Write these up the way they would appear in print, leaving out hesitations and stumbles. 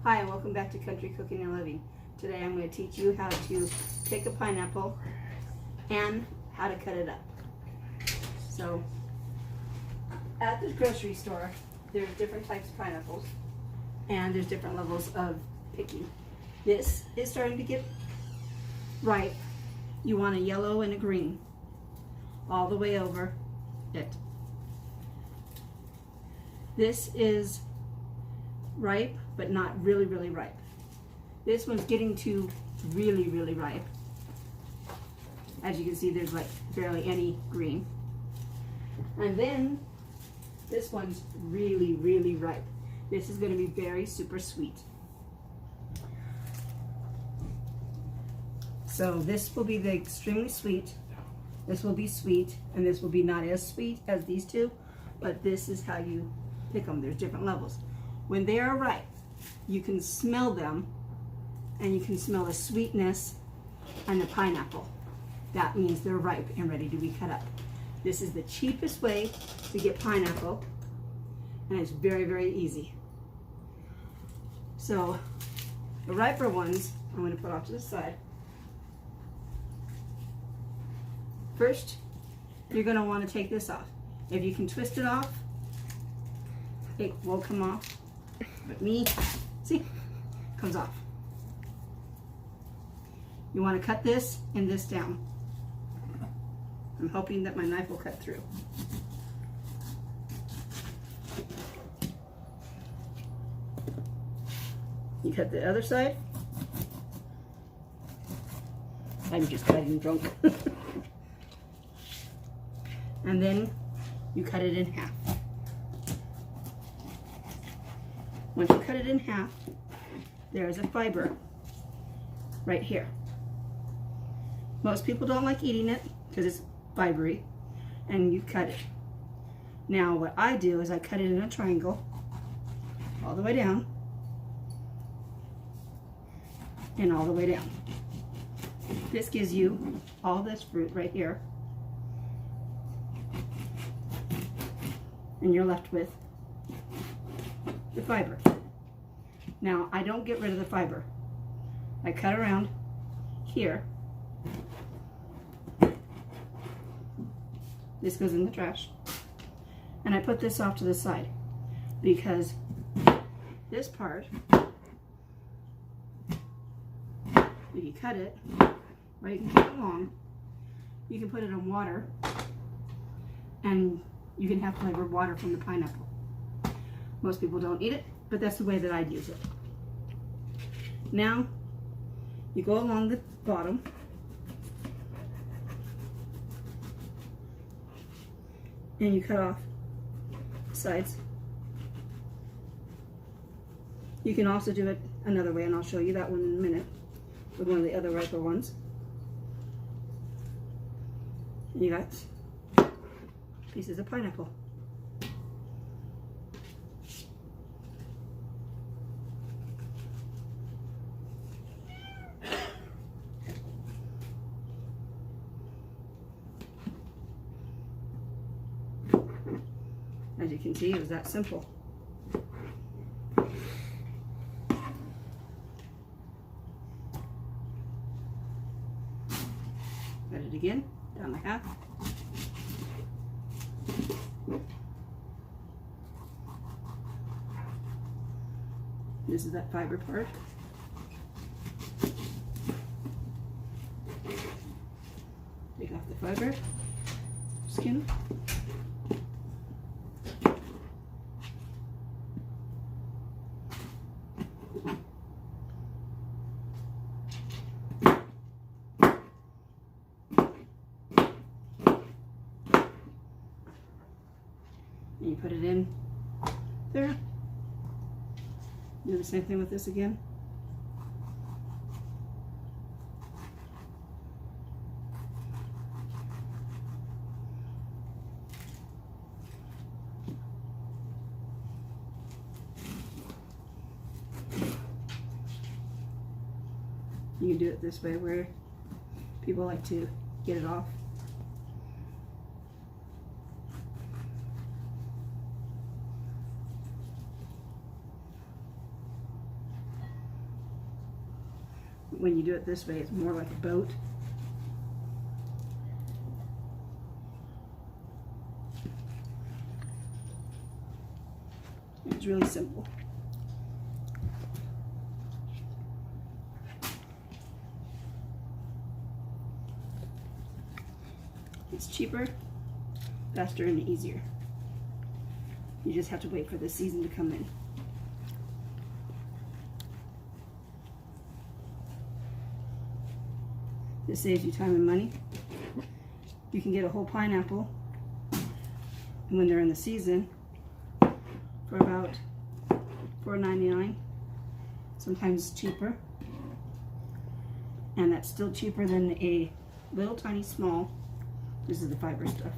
Hi, and welcome back to Country Cooking and Living. Today I'm going to teach you how to pick a pineapple and how to cut it up. So, at the grocery store, there's different types of pineapples and there's different levels of picking. This is starting to get ripe. You want a yellow and a green all the way over it. This is ripe, but not really ripe. This one's getting to really ripe. As you can see, there's like barely any green. And then this one's really ripe. This is going to be very super sweet. So this will be the extremely sweet. This will be sweet, and this will be not as sweet as these two, but this is how you pick them. There's different levels. When they are ripe, you can smell them, and you can smell the sweetness and the pineapple. That means they're ripe and ready to be cut up. This is the cheapest way to get pineapple, and it's very easy. So the riper ones, I'm going to put off to the side. First, you're going to want to take this off. If you can twist it off, it will come off. But me, see, comes off. You want to cut this and this down. I'm hoping that my knife will cut through. You cut the other side. I'm just cutting drunk. And then you cut it in half. Once you cut it in half, there's a fiber right here. Most people don't like eating it because it's fibery, and you cut it. Now what I do is I cut it in a triangle all the way down and all the way down. This gives you all this fruit right here, and you're left with the fiber. Now I don't get rid of the fiber. I cut around here. This goes in the trash. And I put this off to the side because this part, you can cut it, or you can cut it long. You can put it in water, and you can have flavored water from the pineapple. Most people don't eat it, but that's the way that I'd use it. Now, you go along the bottom, and you cut off the sides. You can also do it another way, and I'll show you that one in a minute with one of the other riper ones. And you got pieces of pineapple. As you can see, it was that simple. Cut it again, down the half. This is that fiber part. Take off the fiber, skin. And you put it in there. Do the same thing with this again. You can do it this way where people like to get it off. When you do it this way, it's more like a boat. It's really simple. It's cheaper, faster, and easier. You just have to wait for the season to come in. This saves you time and money. You can get a whole pineapple when they're in the season for about $4.99, sometimes cheaper. And that's still cheaper than a little tiny small, this is the fiber stuff,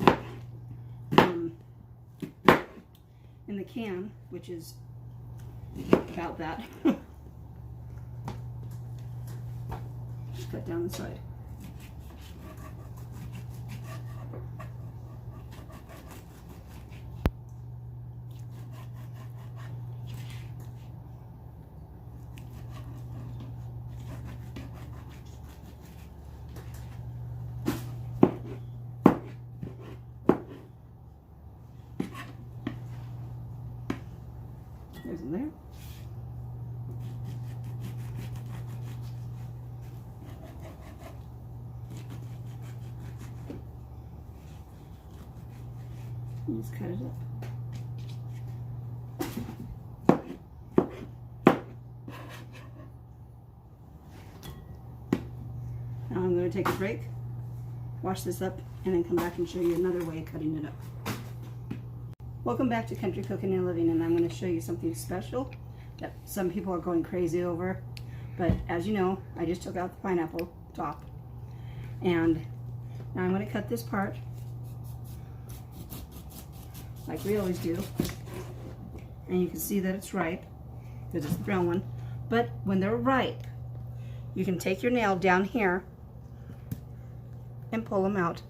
in the can, which is about that. Just cut down the side. There's in there. You just cut it up. Now I'm going to take a break, wash this up, and then come back and show you another way of cutting it up. Welcome back to Country Cooking and Living, and I'm going to show you something special that some people are going crazy over. But as you know, I just took out the pineapple top, and now I'm going to cut this part like we always do. And you can see that it's ripe because it's the brown one. But when they're ripe, you can take your nail down here and pull them out.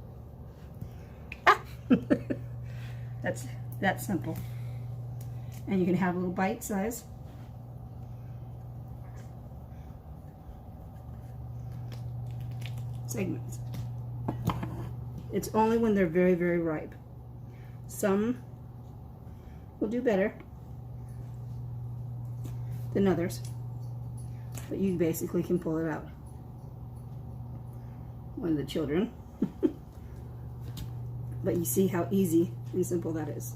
Ah! That's that simple. And you can have a little bite size. Segments. It's only when they're very, very ripe. Some will do better than others, but you basically can pull it out. One of the children. But you see how easy and simple that is.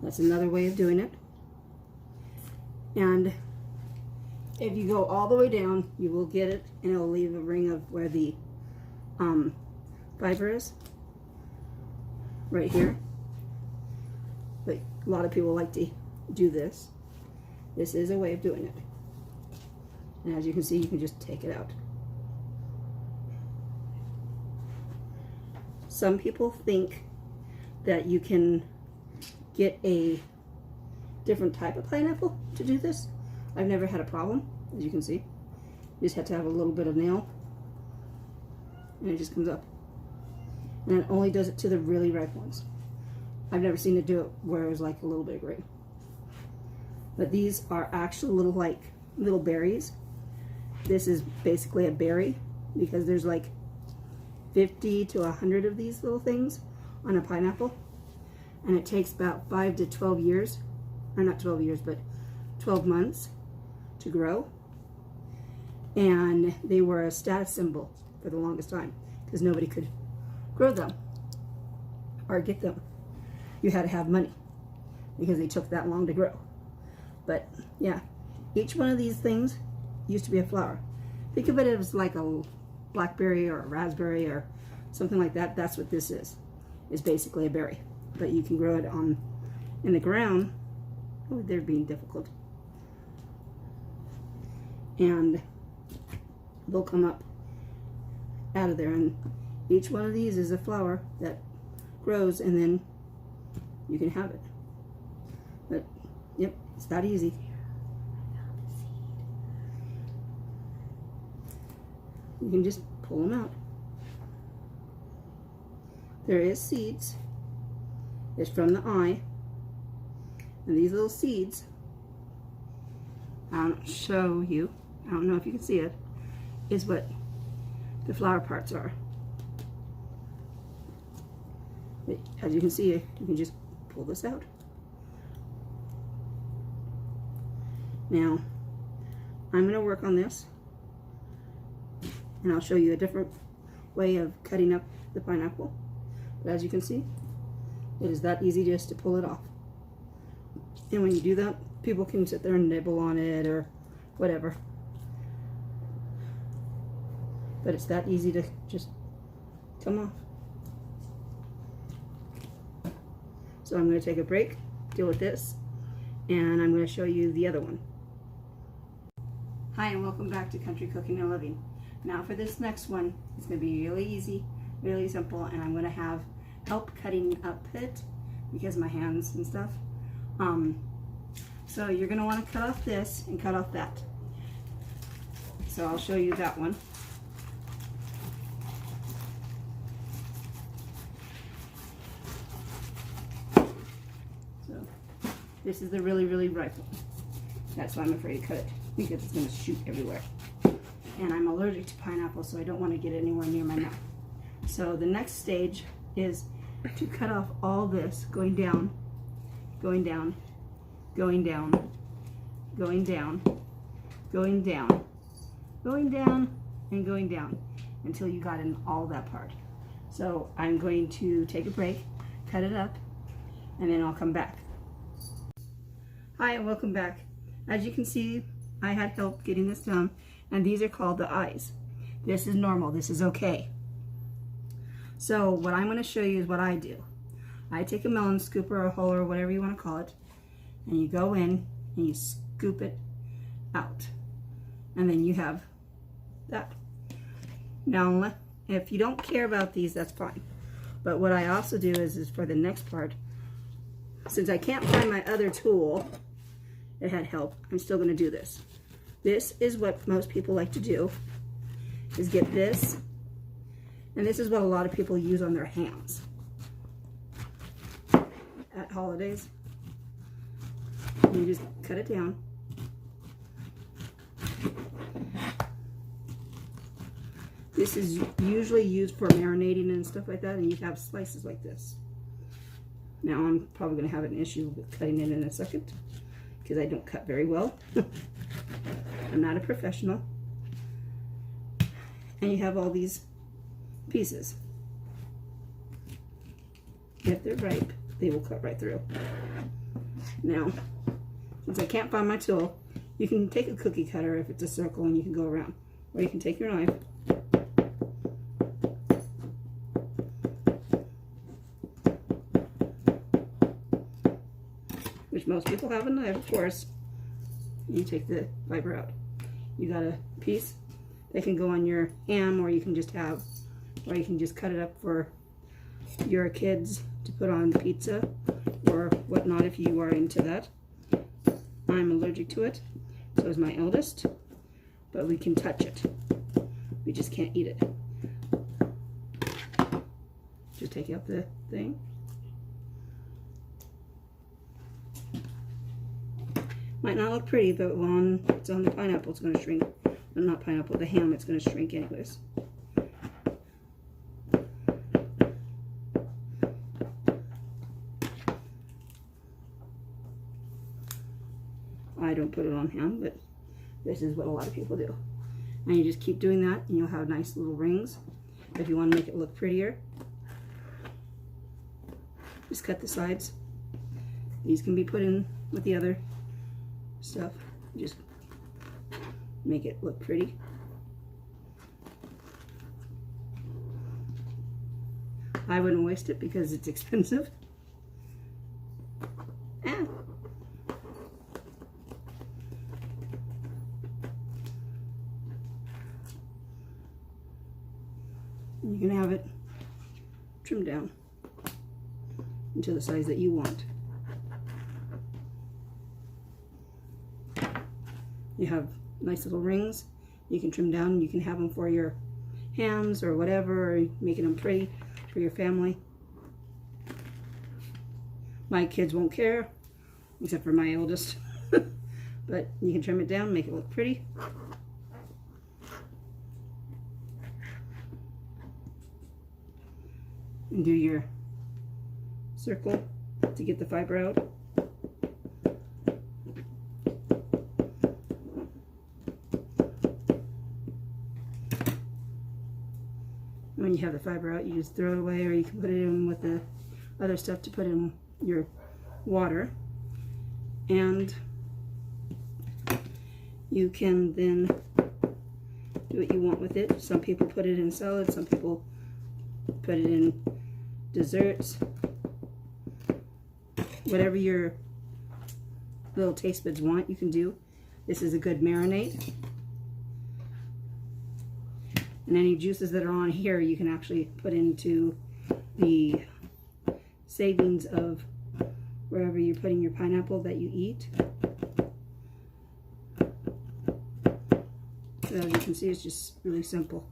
That's another way of doing it. And if you go all the way down, you will get it, and it'll leave a ring of where the fiber is, right here. But a lot of people like to do this. This is a way of doing it. And as you can see, you can just take it out. Some people think that you can get a different type of pineapple to do this. I've never had a problem, as you can see. You just have to have a little bit of nail, and it just comes up. And it only does it to the really ripe ones. I've never seen it do it where it was like a little bit gray. But these are actual little berries. This is basically a berry because there's like 50 to 100 of these little things on a pineapple, and it takes about 5 to 12 years, or not 12 years, but 12 months to grow. And they were a status symbol for the longest time because nobody could grow them or get them. You had to have money because they took that long to grow. But yeah, each one of these things used to be a flower. Think of it as like a blackberry or a raspberry or something like that. That's what this is. It's basically a berry, but you can grow it in the ground. Oh, they're being difficult. And they'll come up out of there, and each one of these is a flower that grows, and then you can have it. But yep, it's that easy. You can just pull them out. There is seeds. It's from the eye. And these little seeds I'll show you. I don't know if you can see it. Is what the flower parts are. As you can see, you can just pull this out. Now, I'm going to work on this, and I'll show you a different way of cutting up the pineapple. But as you can see, it is that easy just to pull it off. And when you do that, people can sit there and nibble on it or whatever. But it's that easy to just come off. So I'm going to take a break, deal with this, and I'm going to show you the other one. Hi, and welcome back to Country Cooking and Living. Now for this next one, it's going to be really easy, really simple, and I'm going to have help cutting up it because my hands and stuff. So you're going to want to cut off this and cut off that. So I'll show you that one. So this is the really, really ripe one. That's why I'm afraid to cut it, because it's going to shoot everywhere. And I'm allergic to pineapple, so I don't want to get anywhere near my mouth. So the next stage is to cut off all this, going down, going down, going down, going down, going down, going down, and going down until you got in all that part. So I'm going to take a break, cut it up, and then I'll come back. Hi, and welcome back. As you can see, I had help getting this done, and these are called the eyes. This is normal, this is okay. So what I'm going to show you is what I do. I take a melon scooper or a huller or whatever you want to call it, and you go in and you scoop it out. And then you have that. Now, if you don't care about these, that's fine. But what I also do is for the next part, since I can't find my other tool, it had help, I'm still going to do this. This is what most people like to do, is get this, and this is what a lot of people use on their hands at holidays. You just cut it down. This is usually used for marinating and stuff like that, and you have slices like this. Now I'm probably going to have an issue with cutting it in a second, because I don't cut very well. I'm not a professional. And you have all these pieces. If they're ripe, they will cut right through. Now, since I can't find my tool, you can take a cookie cutter if it's a circle and you can go around. Or you can take your knife. Which most people have a knife, of course. You take the fiber out. You got a piece that can go on your ham, or you can just have, or you can just cut it up for your kids to put on pizza or whatnot if you are into that. I'm allergic to it, so is my eldest, but we can touch it. We just can't eat it. Just take out the thing. Might not look pretty, but when it's on the pineapple, it's going to shrink. Well, not pineapple, the ham, it's going to shrink anyways. I don't put it on ham, but this is what a lot of people do. And you just keep doing that, and you'll have nice little rings. If you want to make it look prettier, just cut the sides. These can be put in with the other stuff. Just make it look pretty. I wouldn't waste it because it's expensive. Ah. You can have it trimmed down into the size that you want. You have nice little rings. You can trim down. You can have them for your hams or whatever, or making them pretty for your family. My kids won't care, except for my eldest. but you can trim it down, make it look pretty. And do your circle to get the fiber out. When you have the fiber out, you just throw it away, or you can put it in with the other stuff to put in your water. And you can then do what you want with it. Some people put it in salad, some people put it in desserts. Whatever your little taste buds want, you can do. This is a good marinade. And any juices that are on here, you can actually put into the savings of wherever you're putting your pineapple that you eat. So as you can see, it's just really simple.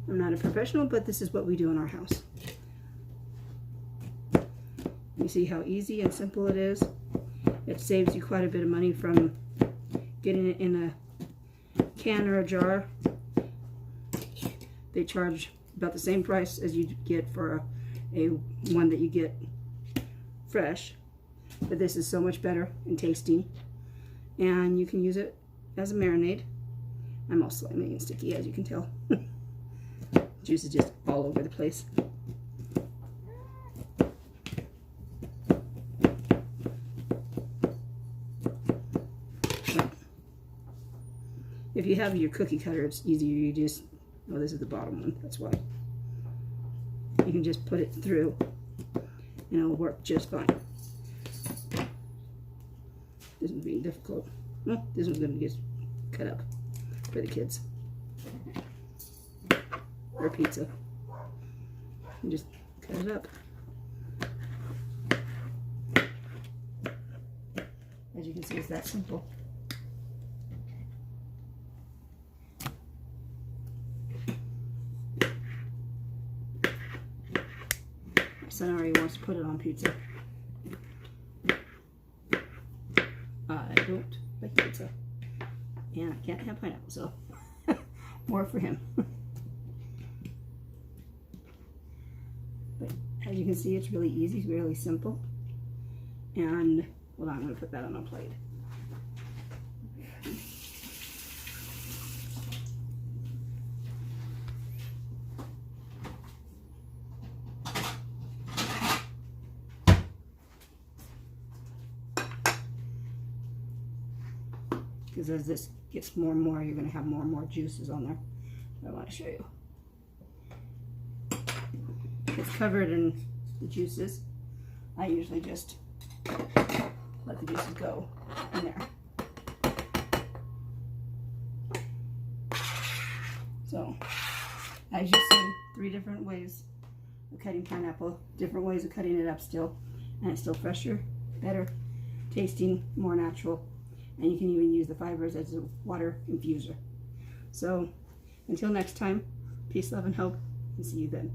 I'm not a professional, but this is what we do in our house. You see how easy and simple it is? It saves you quite a bit of money from getting it in a can or a jar. They charge about the same price as you get for a one that you get fresh, but this is so much better in tasting, and you can use it as a marinade. I'm all slimy and sticky, as you can tell. Juice is just all over the place. If you have your cookie cutter, it's easier. You just, oh, this is the bottom one, that's why. You can just put it through and it'll work just fine. This one's being difficult. Well, this one's going to get cut up for the kids. Or pizza. You just cut it up. As you can see, it's that simple. My son already wants to put it on pizza. I don't like pizza. And I can't have pineapple, so more for him. But as you can see, it's really easy, really simple. And, hold on, I'm going to put that on a plate. Because as this gets more and more, you're going to have more and more juices on there. I want to show you. It's covered in the juices. I usually just let the juices go in there. So, as you see, 3 different ways of cutting pineapple, different ways of cutting it up still, and it's still fresher, better, tasting, more natural. And you can even use the fibers as a water infuser. So, until next time, peace, love, and hope, and see you then.